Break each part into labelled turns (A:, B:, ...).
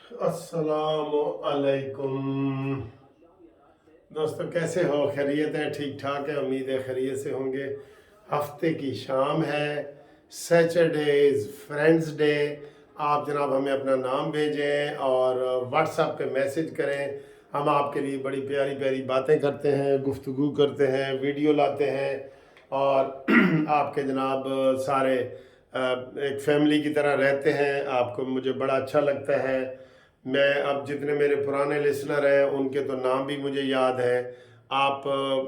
A: अस्सलाम अलैकुम दोस्तों, कैसे हो? खैरियत है? ठीक ठाक है? उम्मीद है खैरियत से होंगे। हफ्ते की शाम है, सैटरडे इज़ फ्रेंड्स डे। आप जनाब हमें अपना नाम भेजें और व्हाट्सएप पे मैसेज करें। हम आपके लिए बड़ी प्यारी प्यारी बातें करते हैं, गुफ्तगू करते हैं, वीडियो लाते हैं और आपके जनाब सारे एक फैमिली की तरह रहते हैं। आपको मुझे बड़ा अच्छा लगता है। मैं अब जितने मेरे पुराने लिसनर हैं उनके तो नाम भी मुझे याद है। आप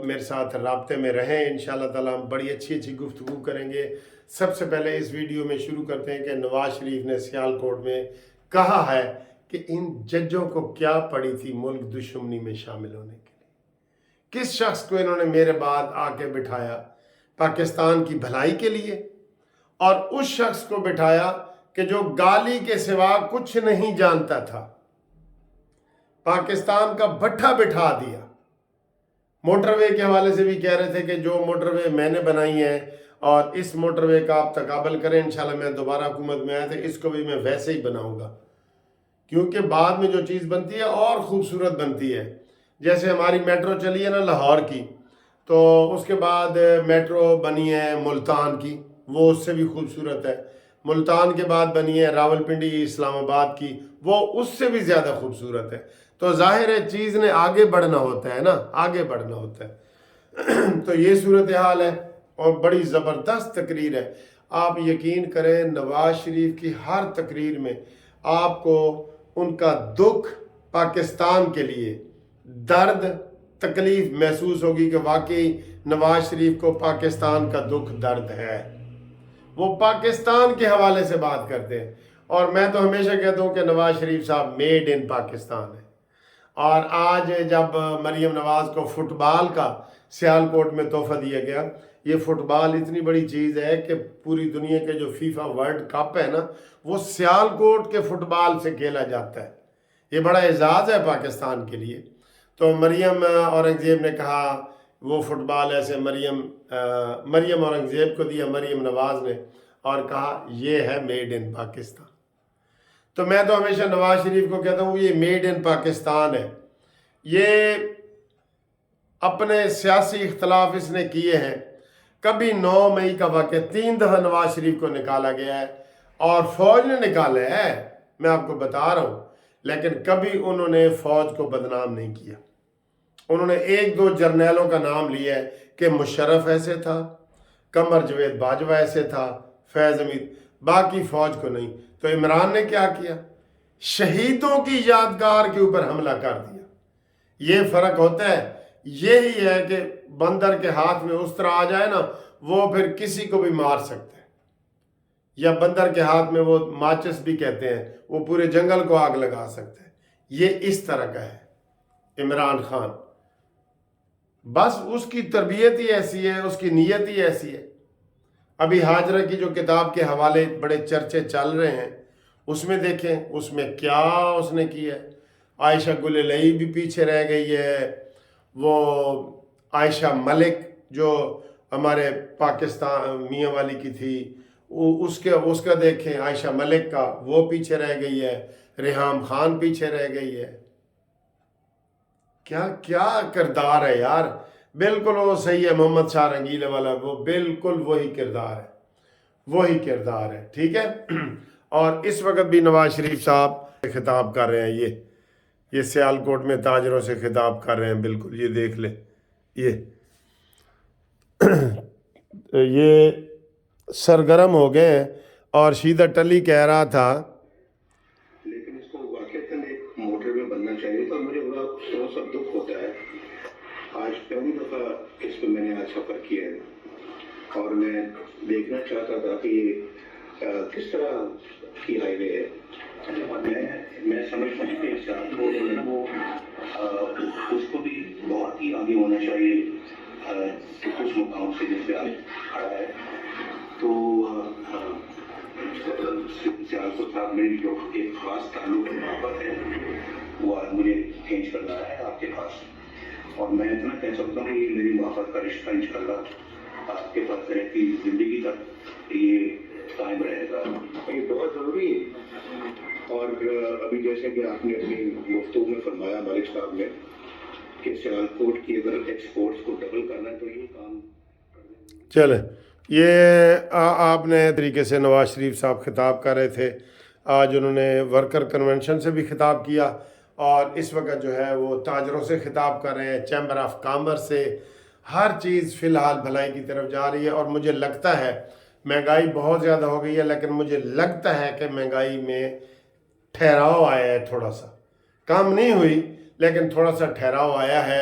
A: मेरे साथ राब्ते में रहें, इंशाल्लाह ताला हम बड़ी अच्छी अच्छी गुफ्तगू करेंगे। सबसे पहले इस वीडियो में शुरू करते हैं कि नवाज शरीफ ने सियालकोट में कहा है कि इन जजों को क्या पड़ी थी मुल्क दुश्मनी में शामिल होने के लिए। किस शख्स को इन्होंने मेरे बाद आके बिठाया पाकिस्तान की भलाई के लिए, और उस शख्स को बिठाया कि जो गाली के सिवा कुछ नहीं जानता था। पाकिस्तान का भट्ठा बिठा दिया। मोटरवे के हवाले से भी कह रहे थे कि जो मोटरवे मैंने बनाई है और इस मोटरवे का आप तकाबल करें, इंशाल्लाह मैं दोबारा हुकूमत में आया तो इसको भी मैं वैसे ही बनाऊंगा, क्योंकि बाद में जो चीज़ बनती है और ख़ूबसूरत बनती है। जैसे हमारी मेट्रो चली है ना लाहौर की, तो उसके बाद मेट्रो बनी है मुल्तान की, वो उससे भी खूबसूरत है। मुल्तान के बाद बनी है रावलपिंडी इस्लामाबाद की, वो उससे भी ज़्यादा खूबसूरत है। तो जाहिर है चीज़ ने आगे बढ़ना होता है ना, आगे बढ़ना होता है। तो ये सूरत हाल है और बड़ी ज़बरदस्त तकरीर है। आप यकीन करें, नवाज शरीफ की हर तकरीर में आपको उनका दुख, पाकिस्तान के लिए दर्द, तकलीफ महसूस होगी कि वाकई नवाज शरीफ को पाकिस्तान का दुख दर्द है। वो पाकिस्तान के हवाले से बात करते हैं और मैं तो हमेशा कहता हूँ कि नवाज शरीफ साहब मेड इन पाकिस्तान है। और आज जब मरियम नवाज को फुटबॉल का सियालकोट में तोहफा दिया गया, ये फुटबॉल इतनी बड़ी चीज़ है कि पूरी दुनिया के जो फीफा वर्ल्ड कप है ना, वो सियालकोट के फुटबॉल से खेला जाता है। ये बड़ा एजाज़ है पाकिस्तान के लिए। तो मरियम औरंगज़ेब ने कहा वो फुटबॉल ऐसे मरियम औरंगज़ेब को दिया मरियम नवाज ने और कहा ये है मेड इन पाकिस्तान। तो मैं तो हमेशा नवाज शरीफ को कहता हूँ ये मेड इन पाकिस्तान है। ये अपने सियासी इख्तलाफ इसने किए हैं। कभी 9 मई का वाक़या 3 दफ़ा नवाज शरीफ को निकाला गया है और फ़ौज ने निकाला है, मैं आपको बता रहा हूँ, लेकिन कभी उन्होंने फ़ौज को बदनाम नहीं किया। उन्होंने 1-2 जर्नैलों का नाम लिया है कि मुशर्रफ ऐसे था, कमर जवेद बाजवा ऐसे था, फैज़ हमीद, बाकी फ़ौज को नहीं। तो इमरान ने क्या किया? शहीदों की यादगार के ऊपर हमला कर दिया। ये फ़र्क होता है। यही है कि बंदर के हाथ में उस तरह आ जाए ना, वो फिर किसी को भी मार सकता है। या बंदर के हाथ में वो माचिस भी कहते हैं, वो पूरे जंगल को आग लगा सकता है। ये इस तरह का है इमरान खान। बस उसकी तरबियत ही ऐसी है, उसकी नीयत ही ऐसी है। अभी हाजरा की जो किताब के हवाले बड़े चर्चे चल रहे हैं, उसमें देखें उसमें क्या उसने किया है। आयशा गुलेलई भी पीछे रह गई है। वो आयशा मलिक जो हमारे पाकिस्तान मियाँ वाली की थी, उसका देखें आयशा मलिक का, वो पीछे रह गई है। रेहाम खान पीछे रह गई है। क्या क्या किरदार है यार। बिल्कुल वो सही है, मोहम्मद शाह रंगीले वाला, वो बिल्कुल वही किरदार है, वही किरदार है। ठीक है। और इस वक्त भी नवाज शरीफ साहब खिताब कर रहे हैं। ये सियालकोट में ताजरों से खिताब कर रहे हैं। बिल्कुल ये देख ले, ये सरगर्म हो गए हैं। और शीदा टली कह रहा था
B: लेकिन इसको वाकईतन एक मोटर में बनना चाहिए था। मुझे बड़ा अफसोस और दुख होता है। आज पहली दफ़ा इस पर मैंने आज सफ़र किया है और मैं देखना चाहता था कि ये किस तरह की हाईवे है। और मैं समझता हूँ कि सियालकोट जो है ना, वो उसको भी बहुत ही आगे होना चाहिए कुछ मुकाम से जिससे आज खड़ा है। तो सियालकोट साहब मेरी जो एक खास ताल्लुक मोहब्बत है वो आज मुझे खींच कर रहा है आपके पास। और मैं इतना कह सकता हूँ कि मेरी मोहब्बत का रिश्ता इंशाल्लाह आपके पास रहती जिंदगी तक ये कायम रहेगा। ये बहुत ज़रूरी है। और अभी जैसे कि आपने अपनी गुफ्तगू में फरमाया मालिक साहब ने कि सियालकोट की अगर एक्सपोर्ट्स को डबल करना है तो ये काम
A: चले ये आपने तरीके से नवाज शरीफ साहब खिताब कर रहे थे। आज उन्होंने वर्कर कन्वेंशन से भी खिताब किया और इस वक्त जो है वो ताजरों से खिताब कर रहे हैं, चैम्बर ऑफ कॉमर्स से। हर चीज़ फ़िलहाल भलाई की तरफ जा रही है और मुझे लगता है महंगाई बहुत ज़्यादा हो गई है, लेकिन मुझे लगता है कि महंगाई में ठहराव आया है, थोड़ा सा कम नहीं हुई लेकिन थोड़ा सा ठहराव आया है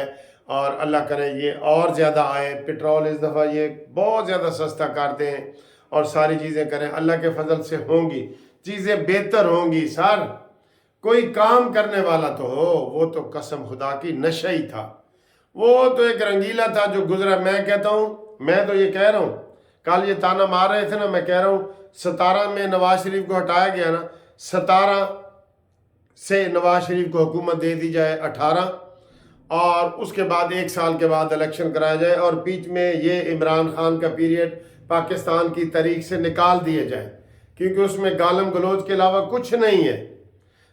A: और अल्लाह करे ये और ज़्यादा आए। पेट्रोल इस दफ़ा ये बहुत ज़्यादा सस्ता कर दें और सारी चीज़ें करें, अल्लाह के फजल से होंगी, चीज़ें बेहतर होंगी। सर कोई काम करने वाला तो हो, वो तो कसम खुदा की नशा ही था, वो तो एक रंगीला था जो गुजरा। मैं कहता हूँ, मैं तो ये कह रहा हूँ, कल ये ताना मार रहे थे ना, मैं कह रहा हूँ 17 में नवाज शरीफ को हटाया गया ना, 17 से नवाज शरीफ को हुकूमत दे दी जाए 18 और उसके बाद 1 साल के बाद इलेक्शन कराया जाए और बीच में ये इमरान खान का पीरियड पाकिस्तान की तारीख से निकाल दिया जाए, क्योंकि उसमें गालम गलोच के अलावा कुछ नहीं है।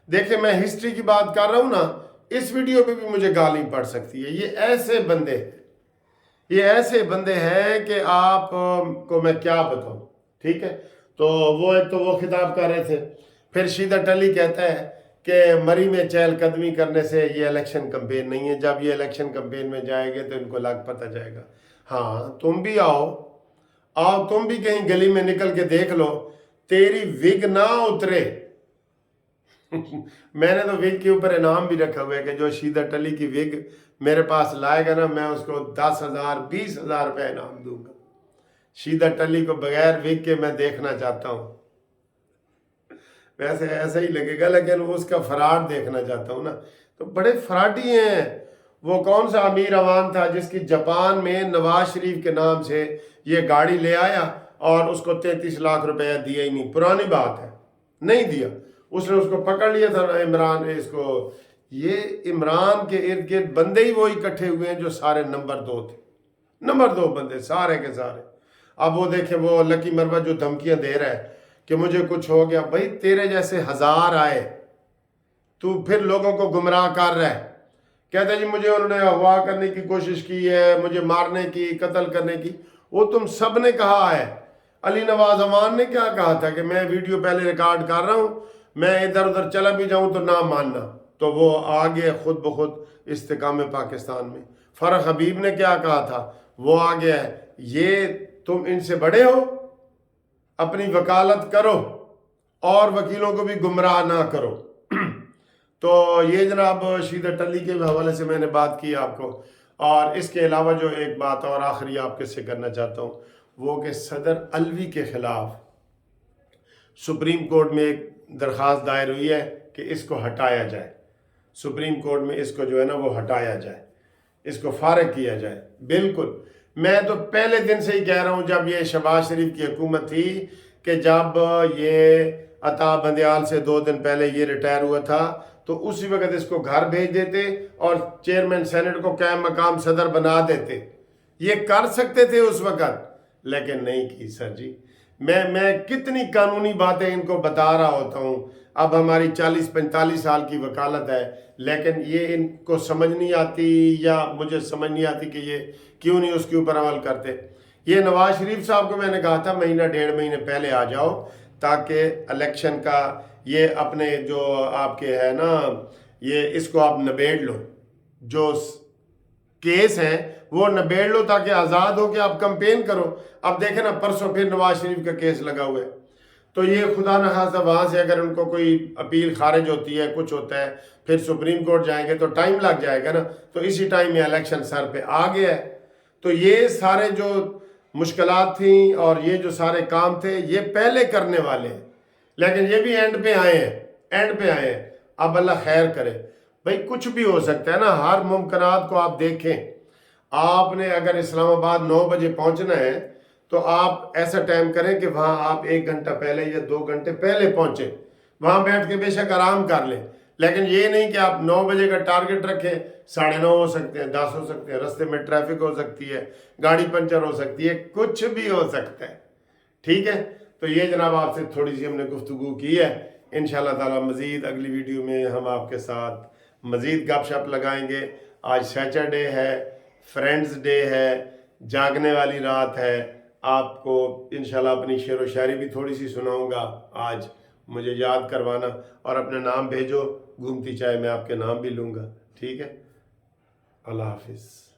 A: देखिए मैं हिस्ट्री की बात कर रहा हूँ ना, इस वीडियो पे भी मुझे गाली पड़ सकती है। ये ऐसे बंदे हैं, ये ऐसे बंदे हैं कि आप को मैं क्या बताऊँ। ठीक है, तो वो एक तो वो खिताब कर रहे थे, फिर शीदत अली कहता है कि मरी में चहलकदमी करने से ये इलेक्शन कैंपेन नहीं है, जब ये इलेक्शन कैंपेन में जाएंगे तो इनको लग पता जाएगा। हाँ तुम भी आओ, तुम भी कहीं गली में निकल के देख लो, तेरी विग ना उतरे। मैंने तो विग के ऊपर इनाम भी रखा हुआ है कि जो शीदत अली की विग मेरे पास लाएगा ना, मैं उसको 10,000 20,000 रुपये इनाम दूंगा। शीदत अली को बगैर विग के मैं देखना चाहता हूँ। वैसे ऐसा ही लगेगा लेकिन उसका फराड देखना चाहता हूँ ना। तो बड़े फराडी हैं। वो कौन सा अमीर अवान था जिसकी जापान में नवाज शरीफ के नाम से ये गाड़ी ले आया और उसको 33 लाख रुपया दिया ही नहीं। पुरानी बात है, नहीं दिया, उसने उसको पकड़ लिया था इमरान। इसको ये इमरान के इर्द गिर्द बंदे ही वो इकट्ठे हुए हैं जो सारे नंबर 2 थे, नंबर 2 बंदे सारे के सारे। अब वो देखे वो लकी मरवा जो धमकियां दे रहा है कि मुझे कुछ हो गया। भाई तेरे जैसे 1000 आए, तू फिर लोगों को गुमराह कर रहा है। कहते जी मुझे उन्होंने अगवा करने की कोशिश की है, मुझे मारने की, कत्ल करने की। वो तुम सब ने कहा है। अली नवाज अमान ने क्या कहा था कि मैं वीडियो पहले रिकॉर्ड कर रहा हूँ, मैं इधर उधर चला भी जाऊँ तो ना मानना। तो वो आ गया खुद ब खुद इस्तेकाम पाकिस्तान में। फरख हबीब ने क्या कहा था, वो आ गया है। ये तुम इनसे बड़े हो, अपनी वकालत करो और वकीलों को भी गुमराह ना करो। तो ये जनाब शीदत अली के हवाले से मैंने बात की आपको। और इसके अलावा जो एक बात और आखिरी आपके से करना चाहता हूँ, वो कि सदर अलवी के ख़िलाफ़ सुप्रीम कोर्ट में एक दरख्वास्त दायर हुई है कि इसको हटाया जाए। सुप्रीम कोर्ट में इसको जो है ना वो हटाया जाए, इसको फारिग किया जाए। बिल्कुल, मैं तो पहले दिन से ही कह रहा हूँ, जब ये शहबाज शरीफ की हुकूमत थी, कि जब ये अता बंदयाल से 2 दिन पहले ये रिटायर हुआ था तो उसी वक्त इसको घर भेज देते और चेयरमैन सेनेट को कायम मकाम सदर बना देते। ये कर सकते थे उस वक्त, लेकिन नहीं की। सर जी मैं कितनी कानूनी बातें इनको बता रहा होता हूँ। अब हमारी 40-45 साल की वकालत है, लेकिन ये इनको समझ नहीं आती, या मुझे समझ नहीं आती कि ये क्यों नहीं उसके ऊपर अमल करते। ये नवाज शरीफ साहब को मैंने कहा था महीना 1.5 महीने पहले आ जाओ, ताकि इलेक्शन का ये अपने जो आपके है ना, ये इसको आप निबेड़ लो, जो केस हैं वो निबेड़ लो, ताकि आज़ाद हो के आप कंपेन करो। अब देखें ना, परसों फिर नवाज शरीफ का केस लगा हुआ है। तो ये खुदा न खासा वहाँ से अगर उनको कोई अपील खारिज होती है, कुछ होता है, फिर सुप्रीम कोर्ट जाएंगे तो टाइम लग जाएगा ना। तो इसी टाइम में इलेक्शन सर पे आ गया है। तो ये सारे जो मुश्किलात थी और ये जो सारे काम थे, ये पहले करने वाले हैं, लेकिन ये भी एंड पे आए हैं, एंड पे आए हैं। अब अल्लाह खैर करे। भाई कुछ भी हो सकता है ना, हर मुमकिनात को आप देखें। आपने अगर इस्लामाबाद 9 बजे पहुंचना है तो आप ऐसा टाइम करें कि वहाँ आप 1 घंटा पहले या 2 घंटे पहले पहुँचे, वहाँ बैठ के बेशक आराम कर लें। लेकिन ये नहीं कि आप 9 बजे का टारगेट रखें, 9:30 हो सकते हैं, 10 हो सकते हैं, रास्ते में ट्रैफिक हो सकती है, गाड़ी पंचर हो सकती है, कुछ भी हो सकता है। ठीक है, तो ये जनाब आपसे थोड़ी सी हमने गुफ्तगू की है इंशाल्लाह ताला मज़ीद अगली वीडियो में हम आपके साथ मज़ीद गपशप लगाएंगे। आज सैटरडे है, फ्रेंड्स डे है, जागने वाली रात है। आपको इंशाल्लाह अपनी शेर व शायरी भी थोड़ी सी सुनाऊंगा आज, मुझे याद करवाना और अपना नाम भेजो, घूमती चाय मैं आपके नाम भी लूँगा, ठीक है। अल्लाह हाफिज़।